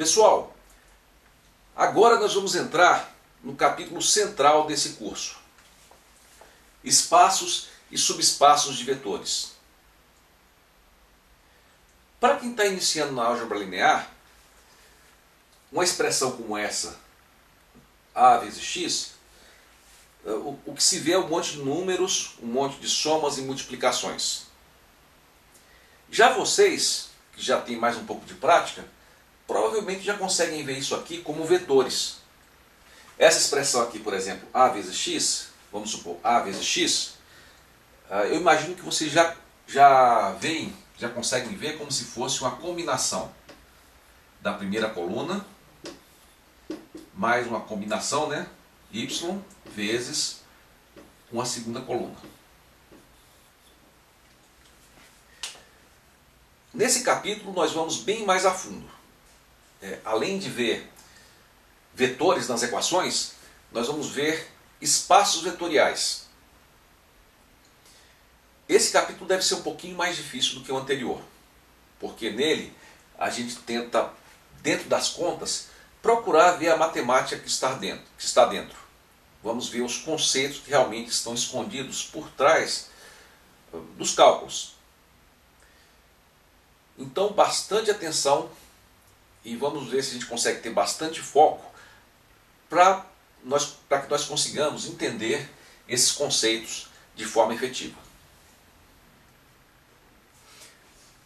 Pessoal, agora nós vamos entrar no capítulo central desse curso. Espaços e subespaços de vetores. Para quem está iniciando na álgebra linear, uma expressão como essa, A vezes X, o que se vê é um monte de números, um monte de somas e multiplicações. Já vocês, que já têm mais um pouco de prática, provavelmente já conseguem ver isso aqui como vetores. Essa expressão aqui, por exemplo, A vezes X, vamos supor A vezes X, eu imagino que vocês já conseguem ver como se fosse uma combinação da primeira coluna mais uma combinação, né, y vezes uma segunda coluna. Nesse capítulo nós vamos bem mais a fundo. Além de ver vetores nas equações, nós vamos ver espaços vetoriais. Esse capítulo deve ser um pouquinho mais difícil do que o anterior, porque nele a gente tenta, dentro das contas, procurar ver a matemática que está dentro. Vamos ver os conceitos que realmente estão escondidos por trás dos cálculos. Então, bastante atenção e vamos ver se a gente consegue ter bastante foco para que nós consigamos entender esses conceitos de forma efetiva.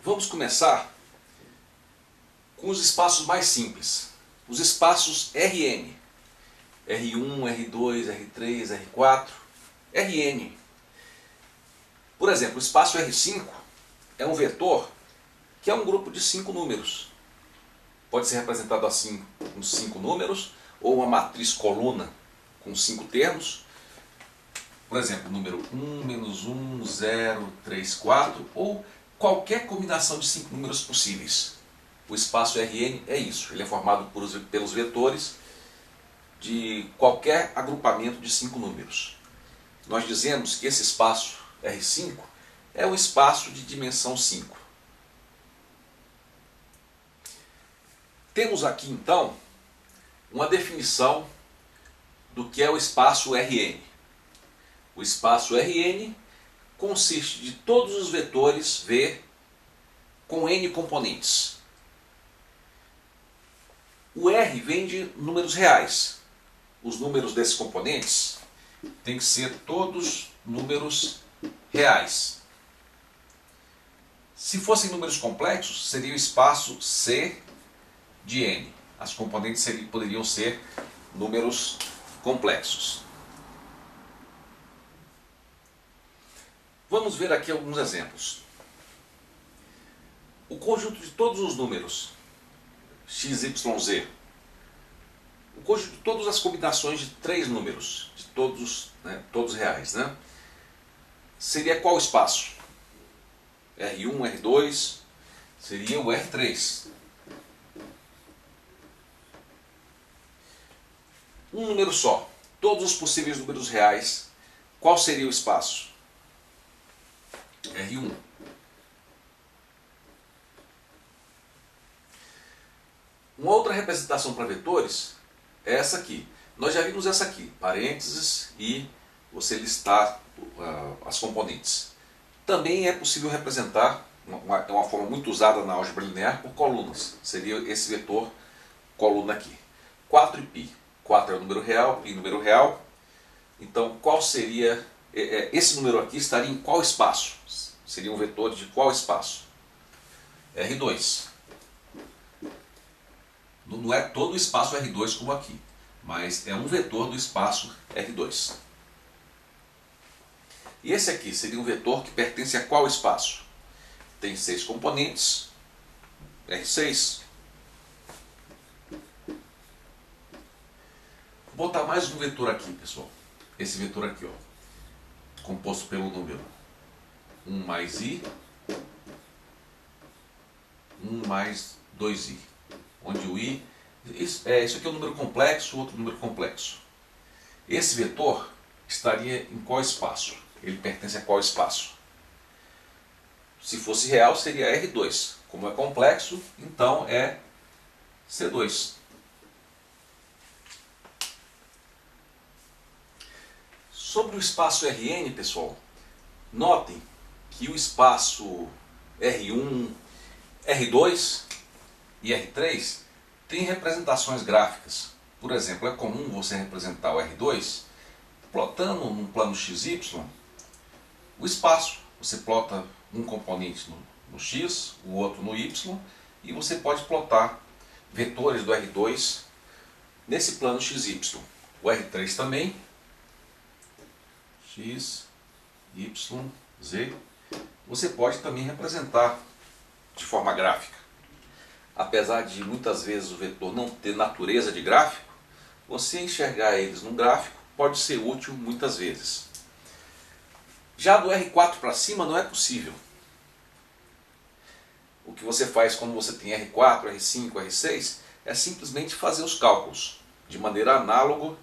Vamos começar com os espaços mais simples. Os espaços Rn. R1, R2, R3, R4, Rn. Por exemplo, o espaço R5 é um vetor que é um grupo de 5 números. Pode ser representado assim com 5 números, ou uma matriz coluna com 5 termos. Por exemplo, número 1, menos 1, 0, 3, 4, ou qualquer combinação de 5 números possíveis. O espaço Rn é isso, ele é formado pelos vetores de qualquer agrupamento de 5 números. Nós dizemos que esse espaço R5 é um espaço de dimensão 5. Temos aqui então uma definição do que é o espaço Rn. O espaço Rn consiste de todos os vetores V com n componentes. O R vem de números reais. Os números desses componentes têm que ser todos números reais. Se fossem números complexos, seria o espaço C de n. As componentes poderiam ser números complexos. Vamos ver aqui alguns exemplos. O conjunto de todos os números x, y, z, o conjunto de todas as combinações de 3 números, de todos reais, né? Seria qual espaço? R1, R2, seria o R3. Um número só, todos os possíveis números reais, qual seria o espaço? R1. Uma outra representação para vetores é essa aqui. Nós já vimos essa aqui, parênteses e você listar as componentes. Também é possível representar, é uma forma muito usada na álgebra linear, por colunas. Seria esse vetor coluna aqui. 4 e π. 4 é o número real, π número real. Então qual seria, esse número aqui estaria em qual espaço? Seria um vetor de qual espaço? R2. Não é todo o espaço R2 como aqui, mas é um vetor do espaço R2. E esse aqui seria um vetor que pertence a qual espaço? Tem 6 componentes, R6. Vou botar mais um vetor aqui, pessoal. Esse vetor aqui, ó, composto pelo número 1 mais i, 1 mais 2i. Onde o i, isso aqui é um número complexo, outro número complexo. Esse vetor estaria em qual espaço? Ele pertence a qual espaço? Se fosse real, seria R2. Como é complexo, então é C2. Sobre o espaço Rn, pessoal, notem que o espaço R1, R2 e R3 tem representações gráficas. Por exemplo, é comum você representar o R2 plotando num plano XY o espaço. Você plota um componente no X, o outro no Y, e você pode plotar vetores do R2 nesse plano XY. O R3 também, X, Y, Z. Você pode também representar de forma gráfica. Apesar de muitas vezes o vetor não ter natureza de gráfico, você enxergar eles num gráfico pode ser útil muitas vezes. Já do R4 para cima não é possível. O que você faz quando você tem R4, R5, R6 é simplesmente fazer os cálculos de maneira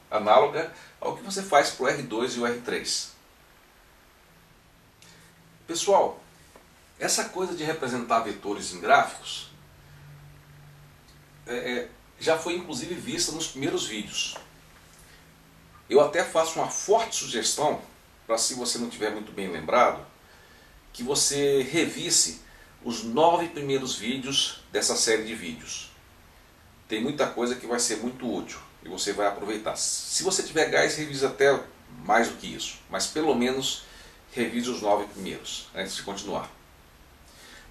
análoga ao que você faz para o R2 e o R3. Pessoal, essa coisa de representar vetores em gráficos já foi inclusive vista nos primeiros vídeos. Eu até faço uma forte sugestão, para se você não estiver muito bem lembrado, que você revisse os 9 primeiros vídeos dessa série de vídeos. Tem muita coisa que vai ser muito útil e você vai aproveitar. Se você tiver gás, revise até mais do que isso, mas pelo menos revise os 9 primeiros, antes de continuar.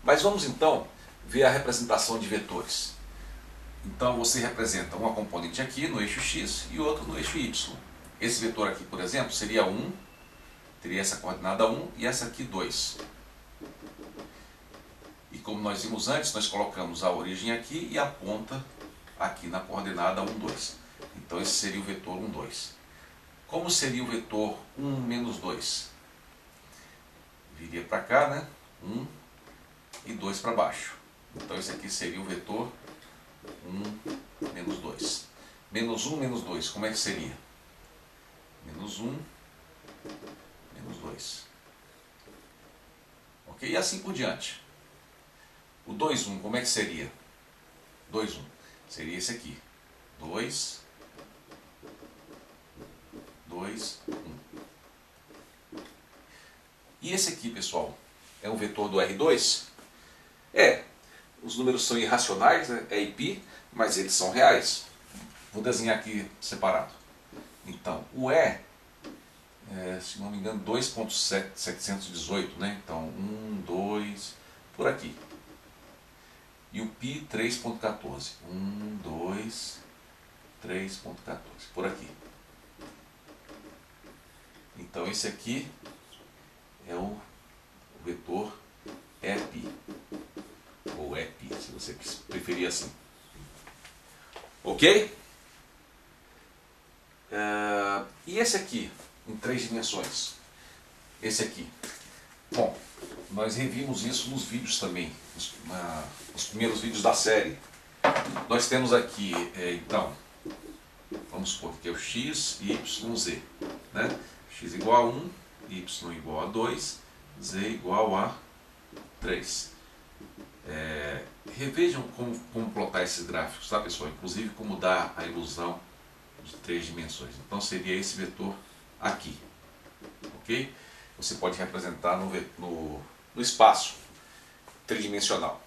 Mas vamos então ver a representação de vetores. Então você representa uma componente aqui no eixo X e outra no eixo Y. Esse vetor aqui, por exemplo, seria 1, teria essa coordenada 1 e essa aqui 2. E como nós vimos antes, nós colocamos a origem aqui e a ponta aqui na coordenada 1, 2. Então esse seria o vetor 1, 2. Como seria o vetor 1, menos 2? Viria para cá, né? 1 e 2 para baixo. Então esse aqui seria o vetor 1, menos 2. Menos 1, menos 2, como é que seria? Menos 1, menos 2. Ok? E assim por diante. O 2, 1, como é que seria? 2, 1. Seria esse aqui. 2, 2, 1. E esse aqui, pessoal, é um vetor do R2? Os números são irracionais, né? É π, mas eles são reais. Vou desenhar aqui separado. Então, o E, se não me engano, 2.718, né? Então, 1, 2, por aqui. E o π, 3.14. 1, 2, 3.14, por aqui. Então, esse aqui é o vetor EP, ou EP, se você preferir assim. Ok? E esse aqui, em 3 dimensões? Esse aqui. Bom, nós revimos isso nos vídeos também, nos primeiros vídeos da série. Nós temos aqui, então, vamos supor que é o x, y, z. Né? X igual a 1, y igual a 2, z igual a 3. Revejam como plotar esses gráficos, tá, pessoal? Inclusive como dar a ilusão de 3 dimensões. Então seria esse vetor aqui. Ok? Você pode representar no espaço tridimensional.